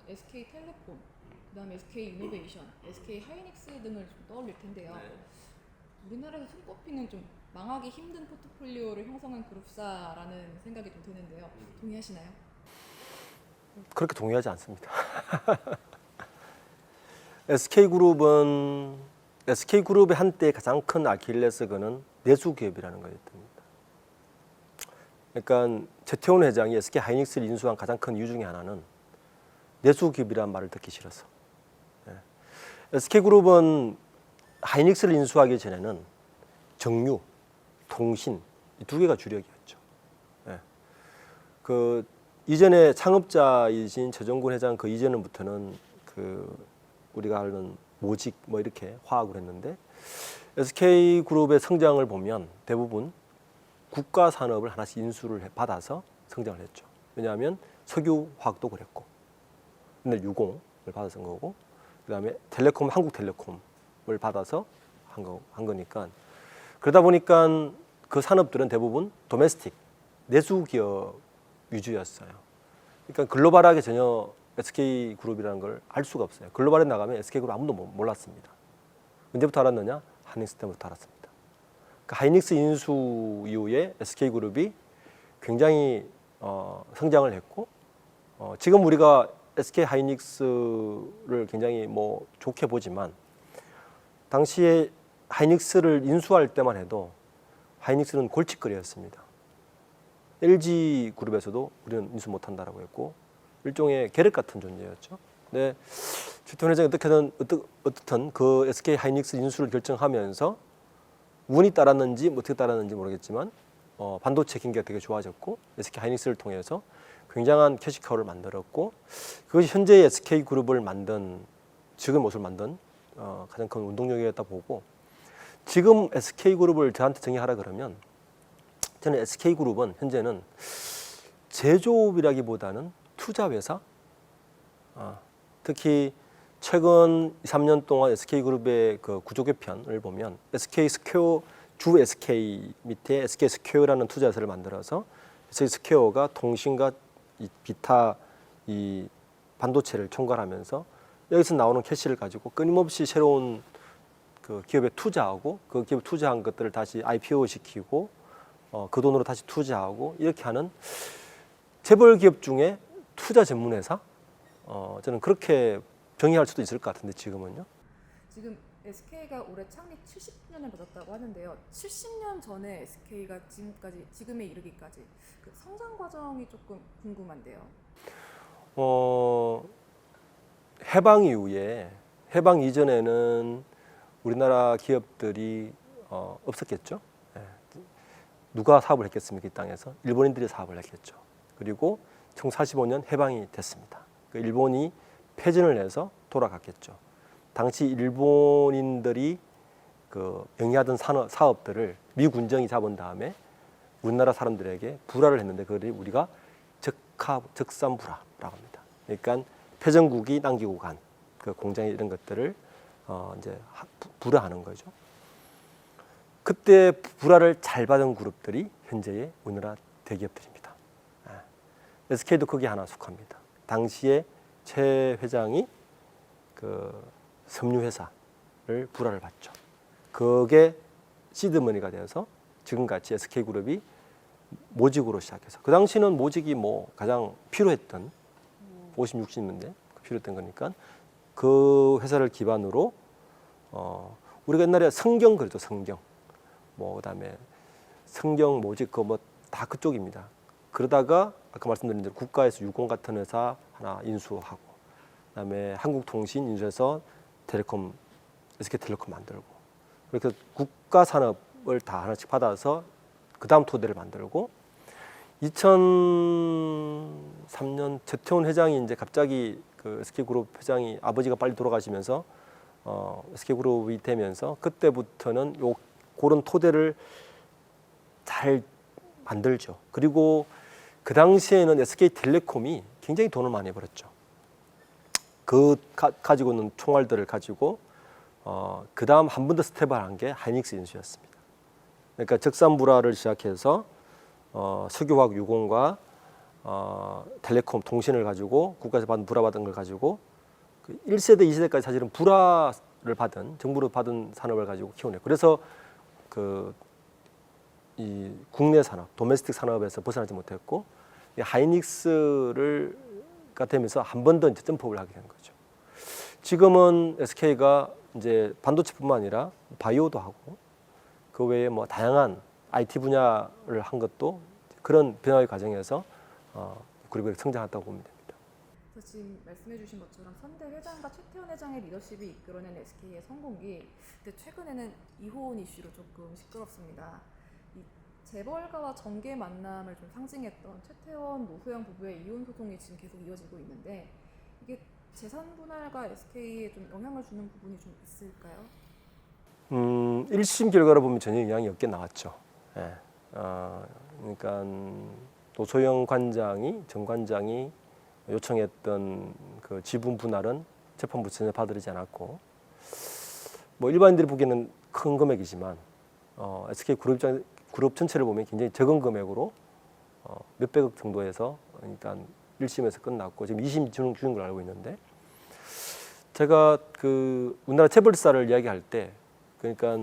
SK텔레콤, 그다음에 SK이노베이션, SK하이닉스 등을 좀 떠올릴 텐데요. 네. 우리나라에서 손꼽히는 좀 망하기 힘든 포트폴리오를 형성한 그룹사라는 생각이 좀 드는데요. 동의하시나요? 그렇게 동의하지 않습니다. SK그룹의 한때 가장 큰 아킬레스건은 내수기업이라는 거였습니다. 그러니까 최태원 회장이 SK하이닉스를 인수한 가장 큰 이유 중에 하나는 내수기업이라는 말을 듣기 싫어서. SK그룹은 하이닉스를 인수하기 전에는 정유, 통신 이 두 개가 주력이었죠. 그 이전에 창업자이신 최정군 회장 그 이전부터는 우리가 아는 모직 뭐 이렇게 화학을 했는데 SK그룹의 성장을 보면 대부분 국가 산업을 하나씩 인수를 받아서 성장을 했죠. 왜냐하면 석유화학도 그랬고, 근데 유공을 받아서 한 거고, 그다음에 텔레콤 한국텔레콤을 받아서 한 거니까 그러다 보니까 그 산업들은 대부분 도메스틱 내수기업 위주였어요. 그러니까 글로벌하게 전혀 SK그룹이라는 걸 알 수가 없어요. 글로벌에 나가면 SK그룹 아무도 몰랐습니다. 언제부터 알았느냐? 하이닉스 때부터 알았습니다. 그러니까 하이닉스 인수 이후에 SK그룹이 굉장히 성장을 했고, 지금 우리가 SK하이닉스를 굉장히 뭐 좋게 보지만 당시에 하이닉스를 인수할 때만 해도 하이닉스는 골칫거리였습니다. LG그룹에서도 우리는 인수 못한다라고 했고 일종의 계륵 같은 존재였죠. 근데 최태원 회장이 어떻든 그 SK하이닉스 인수를 결정하면서 운이 따랐는지 어떻게 따랐는지 모르겠지만 반도체 경기가 되게 좋아졌고 SK하이닉스를 통해서 굉장한 캐시카우를 만들었고 그것이 현재의 SK그룹을 만든 지금 모습을 만든 가장 큰 운동력이었다 보고 지금 SK그룹을 저한테 정의하라 그러면 저는 SK그룹은 현재는 제조업이라기보다는 투자회사 특히 최근 2, 3년 동안 SK그룹의 그 구조 개편을 보면 SK스퀘어 주 SK 밑에 SK스퀘어라는 투자회사를 만들어서 SK스퀘어가 통신과 기타 이 반도체를 총괄하면서 여기서 나오는 캐시를 가지고 끊임없이 새로운 그 기업에 투자하고 그 기업에 투자한 것들을 다시 IPO 시키고 그 돈으로 다시 투자하고 이렇게 하는 재벌 기업 중에 투자 전문 회사 저는 그렇게 정의할 수도 있을 것 같은데 지금은요. 지금 SK가 올해 창립 70주년을 맞았다고 하는데요. 70년 전에 SK가 지금에 이르기까지 그 성장 과정이 조금 궁금한데요. 해방 이후에 해방 이전에는 우리나라 기업들이 없었겠죠. 누가 사업을 했겠습니까? 이 땅에서 일본인들이 사업을 했겠죠. 그리고 1945년 해방이 됐습니다. 그 일본이 패전을 해서 돌아갔겠죠. 당시 일본인들이 그 영위하던 사업들을 미 군정이 잡은 다음에 우리나라 사람들에게 불화를 했는데 그걸 우리가 적산불화라고 합니다. 그러니까 패전국이 남기고 간 그 공장에 이런 것들을 이제 불화하는 거죠. 그때 불화를 잘 받은 그룹들이 현재의 우리나라 대기업들입니다. SK도 거기 하나 속합니다. 당시에 최 회장이 그 섬유회사를 불화를 받죠. 그게 시드머니가 되어서 지금같이 SK그룹이 모직으로 시작해서 그 당시는 모직이 뭐 가장 필요했던 50, 60년대 필요했던 거니까 그 회사를 기반으로 우리가 옛날에 성경 그랬죠. 성경 뭐 그다음에 성경 모직 그 뭐 다 그쪽입니다. 그러다가 아까 말씀드린 대로 국가에서 유공 같은 회사 하나 인수하고 그다음에 한국통신 인수해서 텔레콤 SK텔레콤 만들고 그렇게 국가 산업을 다 하나씩 받아서 그 다음 토대를 만들고 2003년 최태원 회장이 이제 갑자기 그 SK그룹 회장이 아버지가 빨리 돌아가시면서 SK그룹이 되면서 그때부터는 그런 토대를 잘 만들죠. 그리고 그 당시에는 SK텔레콤이 굉장히 돈을 많이 벌었죠. 가지고 있는 총알들을 가지고 그 다음 한 번 더 스텝을 한 게 하이닉스 인수였습니다. 그러니까 적산불화를 시작해서 석유화학 유공과 텔레콤 통신을 가지고 국가에서 받은 불화받은 걸 가지고 그 1세대, 2세대까지 사실은 불화를 받은 정부로 받은 산업을 가지고 키우네. 그래서 이 국내 산업, 도메스틱 산업에서 벗어나지 못했고 이 하이닉스가 되면서 한 번 더 이제 점프를 하게 된 거죠. 지금은 SK가 이제 반도체뿐만 아니라 바이오도 하고 그 외에 뭐 다양한 IT 분야를 한 것도 그런 변화의 과정에서 그룹이 성장했다고 보면 됩니다. 그래서 지금 말씀해주신 것처럼 선대 회장과 최태원 회장의 리더십이 이끌어낸 SK의 성공기. 근데 최근에는 이혼 이슈로 조금 시끄럽습니다. 이 재벌가와 정계 만남을 좀 상징했던 최태원 노소영 부부의 이혼 소송이 지금 계속 이어지고 있는데 이게 재산 분할과 SK에 좀 영향을 주는 부분이 좀 있을까요? 1심 결과로 보면 전혀 영향이 없게 나왔죠. 예. 그러니까 노소영 전 관장이 요청했던 그 지분 분할은 재판부 전혀 받아들이지 않았고, 뭐 일반인들이 보기에는 큰 금액이지만 SK 그룹 전체를 보면 굉장히 적은 금액으로 몇백억 정도에서 그러니까 1심에서 끝났고 지금 2심 주는 걸 알고 있는데, 제가 그 우리나라 재벌사를 이야기할 때 그러니까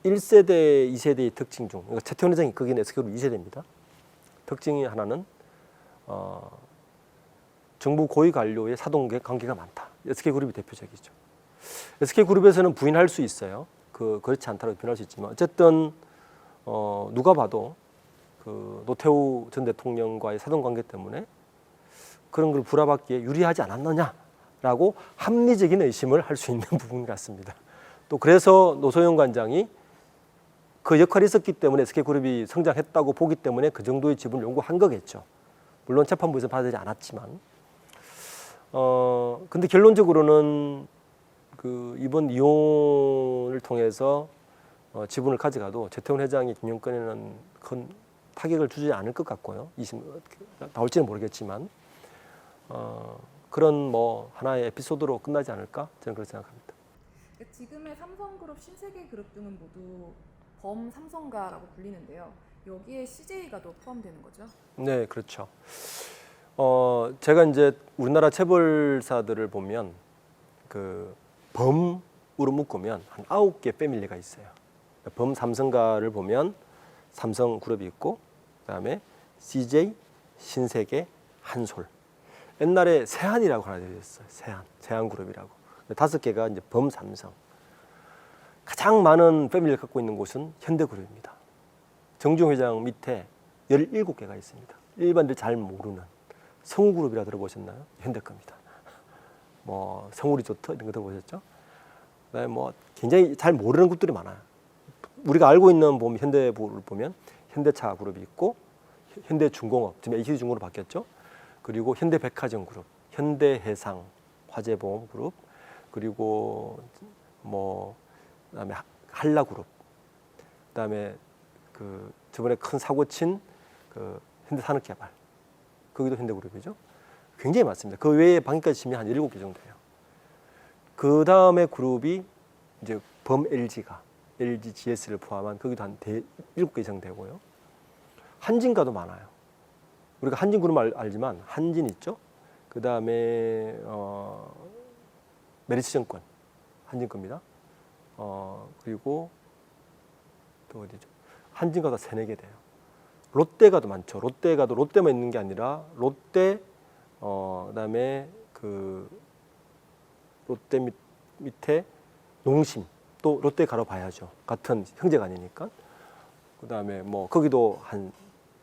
1세대, 2세대의 특징 중, 그러니까 최태원 회장이 거기는 SK그룹 2세대입니다. 특징이 하나는 정부 고위 관료의 사돈 관계가 많다. SK그룹이 대표적이죠. SK그룹에서는 부인할 수 있어요. 그렇지 않다고 부인할 수 있지만 어쨌든 누가 봐도 그 노태우 전 대통령과의 사돈 관계 때문에 그런 걸 불화받기에 유리하지 않았느냐라고 합리적인 의심을 할 수 있는 부분 같습니다. 또 그래서 노소영 관장이 그 역할이 있었기 때문에 SK그룹이 성장했다고 보기 때문에 그 정도의 지분을 요구한 거겠죠. 물론 재판부에서 받아들이지 않았지만, 근데 결론적으로는 그 이번 이혼을 통해서 지분을 가져가도 최태원 회장이 김영권에는 큰 타격을 주지 않을 것 같고요. 2심 나올지는 모르겠지만 그런 뭐 하나의 에피소드로 끝나지 않을까 저는 그렇게 생각합니다. 지금의 삼성그룹, 신세계그룹 등은 모두 범삼성가라고 불리는데요. 여기에 CJ가 또 포함되는 거죠? 네, 그렇죠. 제가 이제 우리나라 재벌사들을 보면 그 범으로 묶으면 한 9개 패밀리가 있어요. 범 삼성가를 보면 삼성그룹이 있고, 그다음에 CJ, 신세계, 한솔. 옛날에 세한이라고 하나 되었어요. 세한그룹이라고. 5개가 이제 범 삼성. 가장 많은 패밀리를 갖고 있는 곳은 현대그룹입니다. 정중 회장 밑에 17개가 있습니다. 일반들 잘 모르는 성우그룹이라 들어보셨나요? 현대 겁니다. 뭐 성우리조트 이런 거 들어보셨죠? 그다음에 뭐 굉장히 잘 모르는 그룹들이 많아요. 우리가 알고 있는 보면 현대를 보면 현대차 그룹이 있고, 현대중공업 지금 HD중공업으로 바뀌었죠. 그리고 현대백화점그룹, 현대해상, 화재보험그룹, 그리고 뭐 그다음에 한라그룹, 그다음에 그 저번에 큰 사고 친 그 현대산업개발, 거기도 현대그룹이죠. 굉장히 많습니다. 그 외에 방위까지 치면 한 7개 정도 돼요. 그 다음에 그룹이 이제 범 LG가 LG GS를 포함한 거기도 한 7개 이상 되고요. 한진가도 많아요. 우리가 한진그룹 알지만 한진 있죠. 그 다음에 메리츠증권 한진 겁니다. 그리고 또 어디죠? 한진가가 3-4개 돼요. 롯데가도 많죠. 롯데가도 롯데만 있는 게 아니라 롯데, 그다음에 그 롯데 밑에 농심, 또 롯데가로 봐야죠. 같은 형제간이니까. 그다음에 뭐 거기도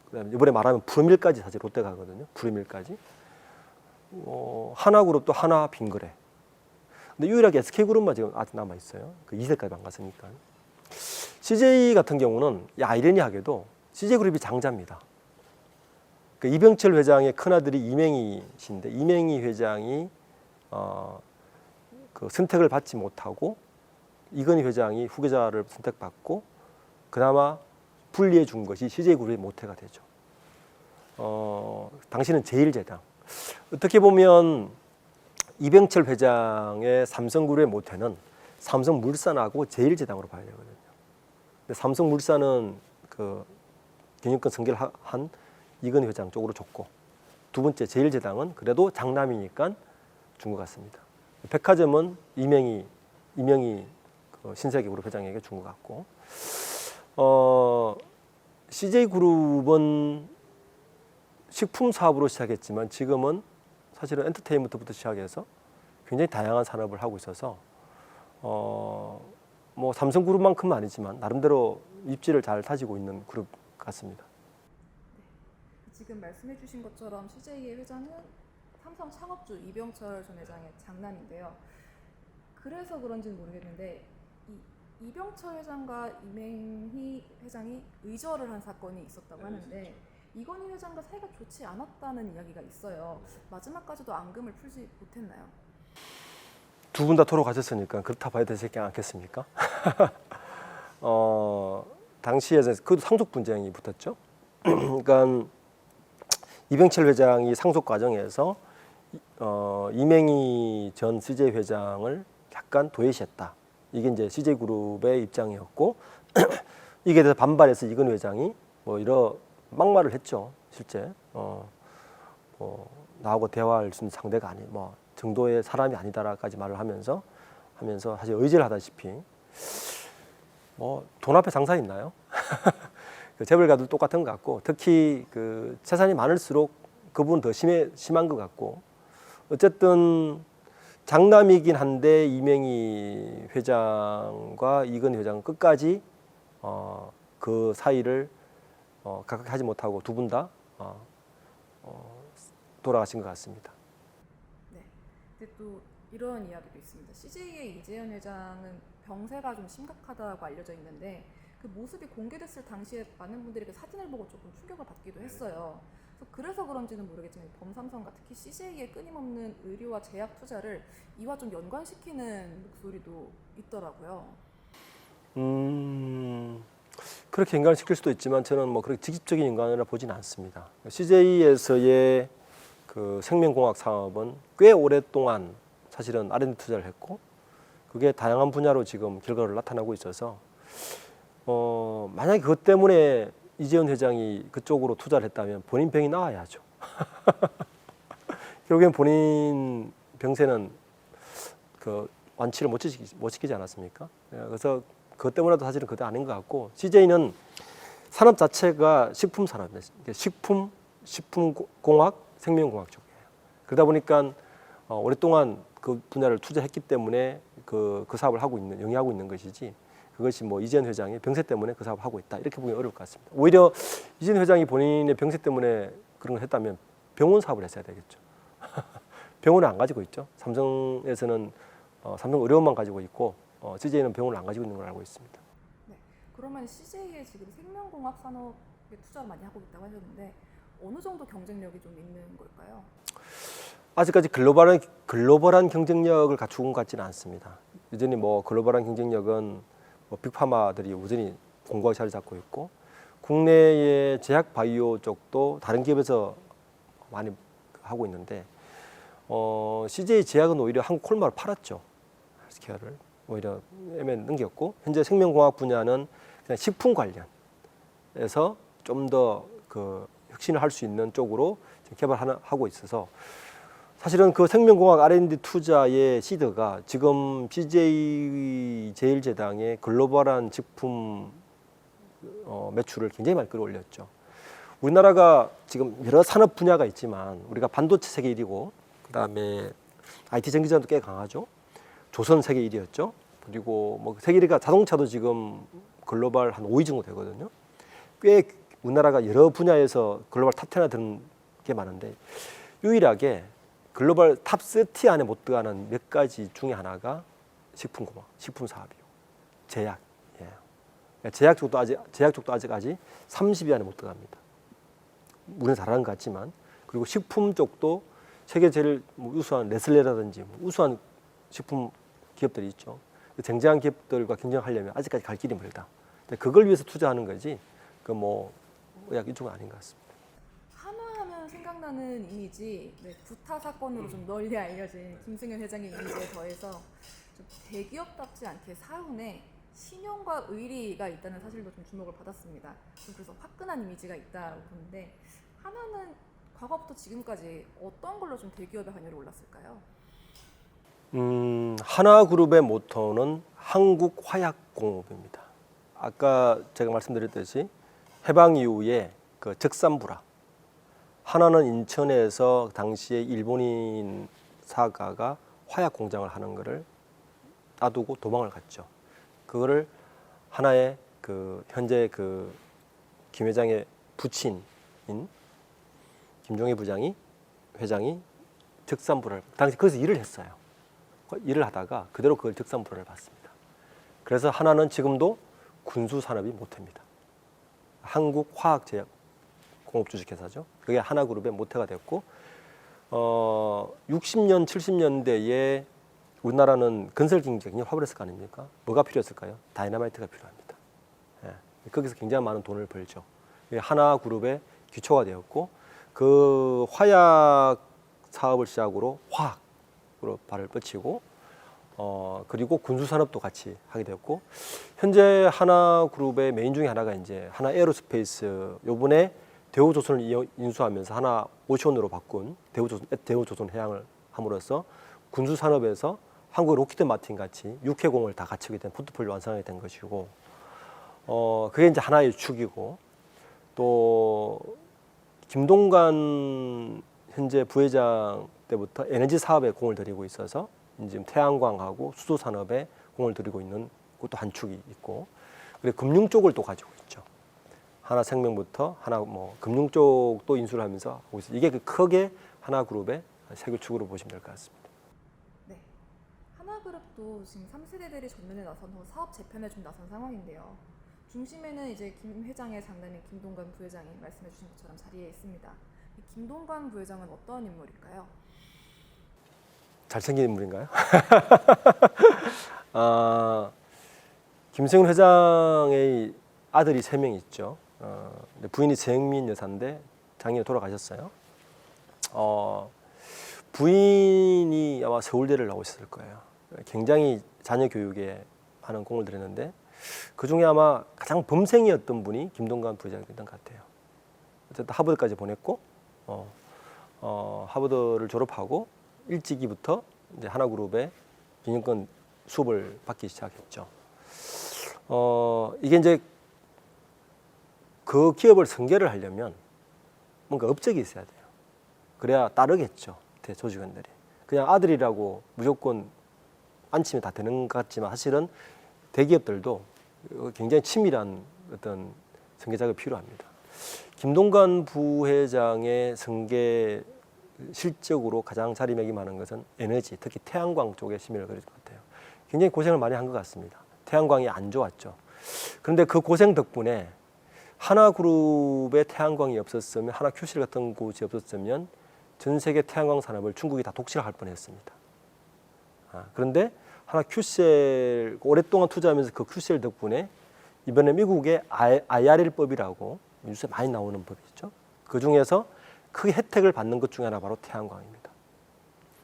그다음에 이번에 말하면 푸르밀까지 사실 롯데가거든요. 푸르밀까지. 하나그룹도 하나 빙그레. 근데 유일하게 SK그룹만 지금 아직 남아 있어요. 그 2세까지 안 갔으니까. CJ 같은 경우는 아이러니하게도 CJ그룹이 장자입니다. 그 이병철 회장의 큰아들이 이맹희신데, 이맹희 회장이 그 선택을 받지 못하고 이건희 회장이 후계자를 선택받고 그나마 분리해 준 것이 CJ그룹의 모태가 되죠. 당시는 제일제당. 어떻게 보면 이병철 회장의 삼성그룹의 모태는 삼성물산하고 제일제당으로 봐야 되거든요. 근데 삼성물산은 그 경영권 승계를 한 이건희 회장 쪽으로 줬고, 두 번째 제일제당은 그래도 장남이니까 준 것 같습니다. 백화점은 이명희 그 신세계그룹 회장에게 준 것 같고, CJ그룹은 식품 사업으로 시작했지만 지금은 사실은 엔터테인먼트부터 시작해서 굉장히 다양한 산업을 하고 있어서 뭐 삼성그룹만큼은 아니지만 나름대로 입지를 잘 다지고 있는 그룹 같습니다. 지금 말씀해주신 것처럼 CJ의 회장은 삼성 창업주 이병철 전 회장의 장남인데요. 그래서 그런지는 모르겠는데 이병철 회장과 이맹희 회장이 의절을 한 사건이 있었다고 하는데 이건희 회장과 사이가 좋지 않았다는 이야기가 있어요. 마지막까지도 앙금을 풀지 못했나요? 두 분 다 돌아가셨으니까 그렇다 봐야 되지 않겠습니까? 당시에 그 상속 분쟁이 붙었죠. 그러니까 이병철 회장이 상속 과정에서 이맹희 전 CJ 회장을 약간 도외시했다. 이게 이제 CJ그룹의 입장이었고 이게 대해서 반발해서 이건희 회장이 뭐 이런 막말을 했죠. 실제 나하고 대화할 수 있는 상대가 아니 뭐 정도의 사람이 아니다라까지 말을 하면서 사실 의지를 하다시피 뭐 돈 앞에 장사 있나요? 그 재벌가들 똑같은 것 같고 특히 그 재산이 많을수록 그분 더 심한 것 같고 어쨌든 장남이긴 한데 이명희 회장과 이건희 회장은 끝까지 그 사이를 각각 하지 못하고 두 분 다 돌아가신 것 같습니다. 네. 근데 또 이런 이야기도 있습니다. CJ의 이재현 회장은 병세가 좀 심각하다고 알려져 있는데 그 모습이 공개됐을 당시에 많은 분들이 그 사진을 보고 조금 충격을 받기도 했어요. 그래서 그런지는 모르겠지만 범삼성과 특히 CJ의 끊임없는 의료와 제약 투자를 이와 좀 연관시키는 목소리도 있더라고요. 그렇게 연관시킬 수도 있지만 저는 뭐 그렇게 직접적인 연관이라 보지는 않습니다. CJ에서의 그 생명공학 사업은 꽤 오랫동안 사실은 R&D 투자를 했고 그게 다양한 분야로 지금 결과를 나타나고 있어서 만약에 그것 때문에 이재현 회장이 그쪽으로 투자를 했다면 본인 병이 나와야죠. 결국엔 본인 병세는 그 완치를 못 시키지 않았습니까? 그래서 그것 때문에도 사실은 그때 아닌 것 같고 CJ는 산업 자체가 식품 산업입니다. 식품공학, 생명공학 쪽이에요. 그러다 보니까 오랫동안 그 분야를 투자했기 때문에 그 사업을 영위하고 있는 것이지 그것이 뭐 이재현 회장이 병세 때문에 그 사업을 하고 있다 이렇게 보기 어려울 것 같습니다. 오히려 이재현 회장이 본인의 병세 때문에 그런 걸 했다면 병원 사업을 했어야 되겠죠. 병원을 안 가지고 있죠. 삼성에서는 삼성 의료원만 가지고 있고 CJ는 병원을 안 가지고 있는 걸 알고 있습니다. 네. 그러면 CJ에 지금 생명공학 산업에 투자를 많이 하고 있다고 하셨는데 어느 정도 경쟁력이 좀 있는 걸까요? 아직까지 글로벌한 경쟁력을 갖추고 같지는 않습니다. 여전히 뭐 글로벌한 경쟁력은 뭐 빅파마들이 여전히 공고하게 자리 잡고 있고 국내의 제약 바이오 쪽도 다른 기업에서 많이 하고 있는데 CJ 제약은 오히려 한국 콜마를 팔았죠. 헬스케어를 오히려 M&A 넘겼고 현재 생명공학 분야는 그냥 식품 관련해서 좀 더 그 혁신을 할 수 있는 쪽으로 개발하고 있어서 사실은 그 생명공학 R&D 투자의 시드가 지금 CJ 제일제당의 글로벌한 식품 매출을 굉장히 많이 끌어올렸죠. 우리나라가 지금 여러 산업 분야가 있지만 우리가 반도체 세계 1위고 그다음에 IT 전기전도 꽤 강하죠. 조선 세계 1위였죠. 그리고 뭐 세계 1위가 자동차도 지금 글로벌 한 5위 정도 되거든요. 꽤 우리나라가 여러 분야에서 글로벌 탑 10에 드는 게 많은데 유일하게 글로벌 탑 30 안에 못 들어가는 몇 가지 중에 하나가 식품공학, 식품 사업이요. 제약이에요. 제약 쪽도 아직 30위 안에 못 들어갑니다. 우리는 잘하는 것 같지만 그리고 식품 쪽도 세계 제일 우수한 네슬레라든지 우수한 식품 기업들이 있죠. 쟁쟁한 기업들과 경쟁하려면 아직까지 갈 길이 멀다. 그걸 위해서 투자하는 거지. 그 뭐 의학 이쪽은 아닌 것 같습니다. 한화하면 생각나는 이미지, 구타 사건으로 좀 널리 알려진 김승현 회장의 이미지에 더해서 좀 대기업답지 않게 사훈에 신용과 의리가 있다는 사실도 좀 주목을 받았습니다. 좀 그래서 화끈한 이미지가 있다고 보는데 한화는 과거부터 지금까지 어떤 걸로 좀 대기업의 환율이 올랐을까요? 하나그룹의 모토는 한국화약공업입니다. 아까 제가 말씀드렸듯이 해방 이후에 그 적산부라 하나는 인천에서 당시에 일본인 사가가 화약 공장을 하는 것을 놔두고 도망을 갔죠. 그거를 하나의 그 현재 그 김 회장의 부친인 김종희 회장이 적산부를 당시 거기서 일을 했어요. 일을 하다가 그대로 그걸 적산부를 받습니다. 그래서 하나는 지금도 군수 산업이 모태입니다. 한국화학제약공업주식회사죠. 그게 하나그룹의 모태가 됐고 60년, 70년대에 우리나라는 건설 경제가 굉장히 화발했을 거 아닙니까? 뭐가 필요했을까요? 다이너마이트가 필요합니다. 예. 거기서 굉장히 많은 돈을 벌죠. 하나그룹의 기초가 되었고 그 화약 사업을 시작으로 화학으로 발을 뻗치고 그리고 군수 산업도 같이 하게 되었고 현재 하나그룹의 메인 중에 하나가 이제 하나 에어로스페이스 요번에 대우조선을 인수하면서 하나 오션으로 바꾼 대우조선 해양을 함으로써 군수 산업에서 한국 로키드 마틴 같이 육해공을 다 갖추게 된 포트폴리오 완성하게 된 것이고 그게 이제 하나의 축이고 또 김동관 현재 부회장 때부터 에너지 사업에 공을 들이고 있어서 지금 태양광하고 수소 산업에 공을 들이고 있는 것도 한 축이 있고 그리고 금융 쪽을 또 가지고 있죠. 하나생명부터 하나 뭐 금융 쪽도 인수를 하면서 하고 있어요. 이게 그 크게 하나그룹의 세 개 축으로 보시면 될 것 같습니다. 네. 하나그룹도 지금 3세대들이 전면에 나서서 사업 재편에 좀 나선 상황인데요. 중심에는 이제 김 회장의 장남인 김동관 부회장이 말씀해 주신 것처럼 자리에 있습니다. 이 김동관 부회장은 어떤 인물일까요? 잘생긴 인물인가요? 김승윤 회장의 아들이 3명 있죠. 부인이 정민 여사인데 작년에 돌아가셨어요. 부인이 아마 서울대를 나오셨을 거예요. 굉장히 자녀 교육에 많은 공을 들였는데 그 중에 아마 가장 범생이었던 분이 김동관 부회장이었던 것 같아요. 어쨌든 하버드까지 보냈고 하버드를 졸업하고 일찍이부터 이제 하나그룹의 경영권 수업을 받기 시작했죠. 이게 이제 그 기업을 승계를 하려면 뭔가 업적이 있어야 돼요. 그래야 따르겠죠. 대조직원들이. 그냥 아들이라고 무조건 안치면 다 되는 것 같지만 사실은 대기업들도 굉장히 치밀한 어떤 승계 작업이 필요합니다. 김동관 부회장의 승계 실적으로 가장 자리매김하는 것은 에너지, 특히 태양광 쪽에 심의를 거릴 것 같아요. 굉장히 고생을 많이 한 것 같습니다. 태양광이 안 좋았죠. 그런데 그 고생 덕분에 하나그룹의 태양광이 없었으면 하나큐셀 같은 곳이 없었으면 전 세계 태양광 산업을 중국이 다 독식할 뻔했습니다. 그런데 하나큐셀 오랫동안 투자하면서 그 큐셀 덕분에 이번에 미국의 IRL법이라고 뉴스에 많이 나오는 법이 있죠. 그 중에서 크게 혜택을 받는 것 중에 하나 바로 태양광입니다.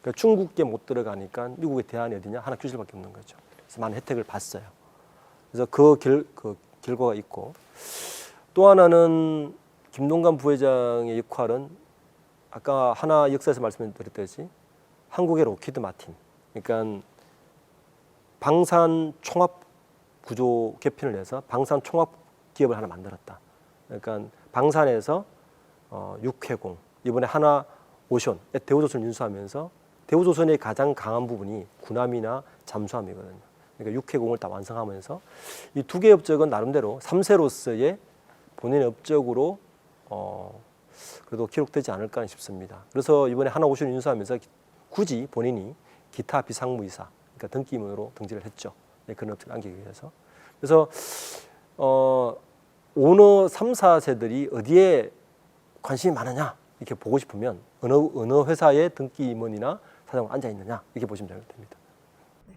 그러니까 중국계 못 들어가니까 미국의 대안이 어디냐? 하나큐셀밖에 없는 거죠. 그래서 많은 혜택을 봤어요. 그래서 그 결과가 있고 또 하나는 김동관 부회장의 역할은 아까 하나 역사에서 말씀드렸듯이 한국의 로키드 마틴, 그러니까 방산 총합 구조 개편을 해서 방산 총합 기업을 하나 만들었다. 그러니까 방산에서 육해공 이번에 하나 오션 대우조선 인수하면서 대우조선의 가장 강한 부분이 군함이나 잠수함이거든요. 그러니까 육해공을 다 완성하면서 이 두 개의 업적은 나름대로 3세로서의 본인의 업적으로 그래도 기록되지 않을까 싶습니다. 그래서 이번에 하나 오션 인수하면서 굳이 본인이 기타 비상무이사 그러니까 등기임으로 등재를 했죠. 그런 업적을 남기기 위해서. 그래서 오너 3, 4세들이 어디에 관심이 많으냐 이렇게 보고 싶으면 어느 회사의 등기 임원이나 사장으로 앉아 있느냐 이렇게 보시면 됩니다. 네.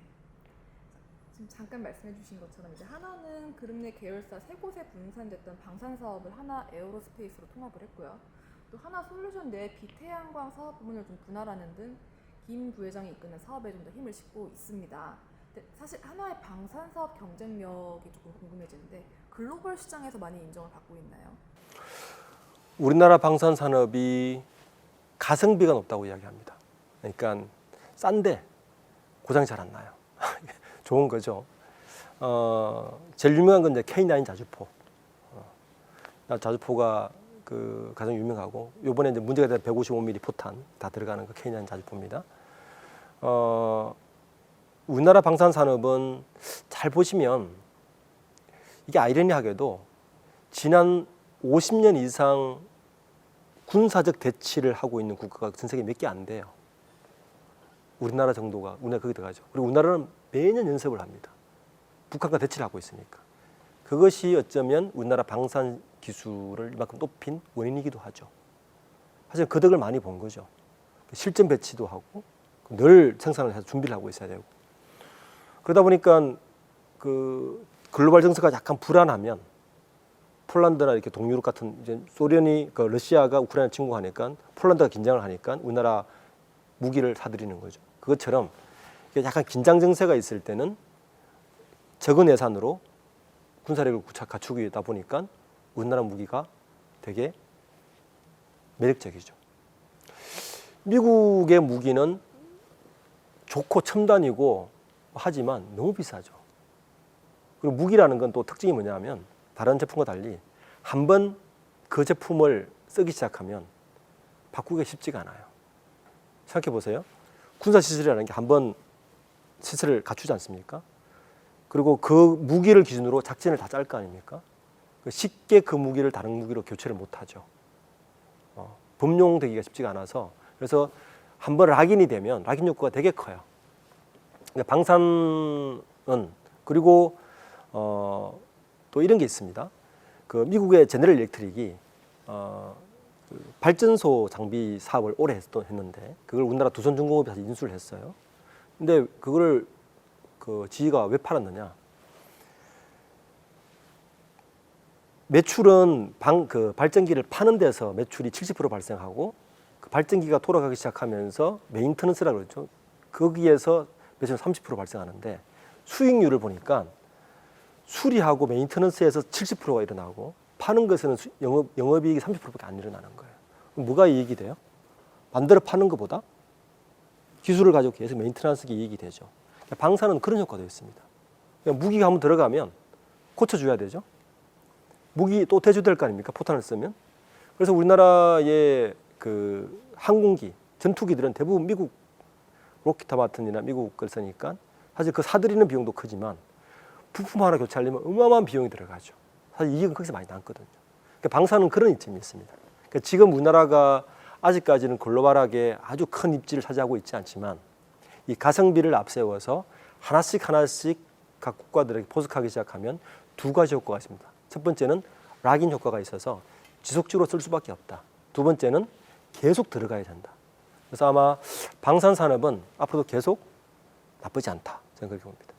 지금 잠깐 말씀해 주신 것처럼 이제 하나는 그룹 내 계열사 3곳에 분산됐던 방산 사업을 하나 에어로스페이스로 통합을 했고요. 또 하나 솔루션 내 비태양광 사업 부문을 좀 분할하는 등 김 부회장이 이끄는 사업에 좀 더 힘을 싣고 있습니다. 근데 사실 하나의 방산 사업 경쟁력이 조금 궁금해지는데 글로벌 시장에서 많이 인정을 받고 있나요? 우리나라 방산 산업이 가성비가 높다고 이야기합니다. 그러니까 싼데 고장이 잘 안 나요. 좋은 거죠. 제일 유명한 건 이제 K9 자주포. 자주포가 그 가장 유명하고 요번에 이제 문제가 된 155mm 포탄 다 들어가는 그 K9 자주포입니다. 우리나라 방산 산업은 잘 보시면 이게 아이러니하게도 지난 50년 이상 군사적 대치를 하고 있는 국가가 전 세계 몇 개 안 돼요. 우리나라 정도가, 우리나라 거기 들어가죠. 그리고 우리나라는 매년 연습을 합니다. 북한과 대치를 하고 있으니까. 그것이 어쩌면 우리나라 방산 기술을 이만큼 높인 원인이기도 하죠. 사실 그 덕을 많이 본 거죠. 실전 배치도 하고 늘 생산을 해서 준비를 하고 있어야 되고. 그러다 보니까 그 글로벌 정세가 약간 불안하면 폴란드나 이렇게 동유럽 같은 이제 소련이 그 러시아가 우크라이나 침공하니까 폴란드가 긴장을 하니까 우리나라 무기를 사들이는 거죠. 그것처럼 약간 긴장 정세가 있을 때는 적은 예산으로 군사력을 갖추기다 보니까 우리나라 무기가 되게 매력적이죠. 미국의 무기는 좋고 첨단이고 하지만 너무 비싸죠. 그리고 무기라는 건 또 특징이 뭐냐면 다른 제품과 달리 한번 그 제품을 쓰기 시작하면 바꾸기가 쉽지가 않아요. 생각해 보세요. 군사 시설이라는 게 한번 시설을 갖추지 않습니까? 그리고 그 무기를 기준으로 작전을 다 짤 거 아닙니까? 쉽게 그 무기를 다른 무기로 교체를 못 하죠. 범용되기가 쉽지가 않아서 그래서 한번 락인이 되면 락인 효과가 되게 커요. 방산은 그리고 또 이런 게 있습니다. 그 미국의 제너럴 일렉트릭이 그 발전소 장비 사업을 오래 했는데 그걸 우리나라 두선중공업이 사실 인수를 했어요. 근데 그거를 그 지가 왜 팔았느냐? 매출은 그 발전기를 파는 데서 매출이 70% 발생하고 그 발전기가 돌아가기 시작하면서 메인터넌스라고 그러죠. 거기에서 매출은 30% 발생하는데 수익률을 보니까 수리하고 메인터넌스에서 70%가 일어나고 파는 것에는 영업이익이 30%밖에 안 일어나는 거예요. 그럼 뭐가 이익이 돼요? 만들어 파는 것보다 기술을 가지고 계속 메인터넌스가 이익이 되죠. 방산은 그런 효과도 있습니다. 무기가 한번 들어가면 고쳐줘야 되죠. 무기 또 대조될 거 아닙니까? 포탄을 쓰면. 그래서 우리나라의 그 항공기, 전투기들은 대부분 미국 로키타 마틴이나 미국 걸 쓰니까 사실 그 사들이는 비용도 크지만 부품 하나 교체하려면 어마어마한 비용이 들어가죠. 사실 이익은 거기서 많이 남거든요. 그러니까 방산은 그런 이점이 있습니다. 그러니까 지금 우리나라가 아직까지는 글로벌하게 아주 큰 입지를 차지하고 있지 않지만 이 가성비를 앞세워서 하나씩 각 국가들에게 포석하기 시작하면 두 가지 효과가 있습니다. 첫 번째는 락인 효과가 있어서 지속적으로 쓸 수밖에 없다. 두 번째는 계속 들어가야 된다. 그래서 아마 방산 산업은 앞으로도 계속 나쁘지 않다. 저는 그렇게 봅니다.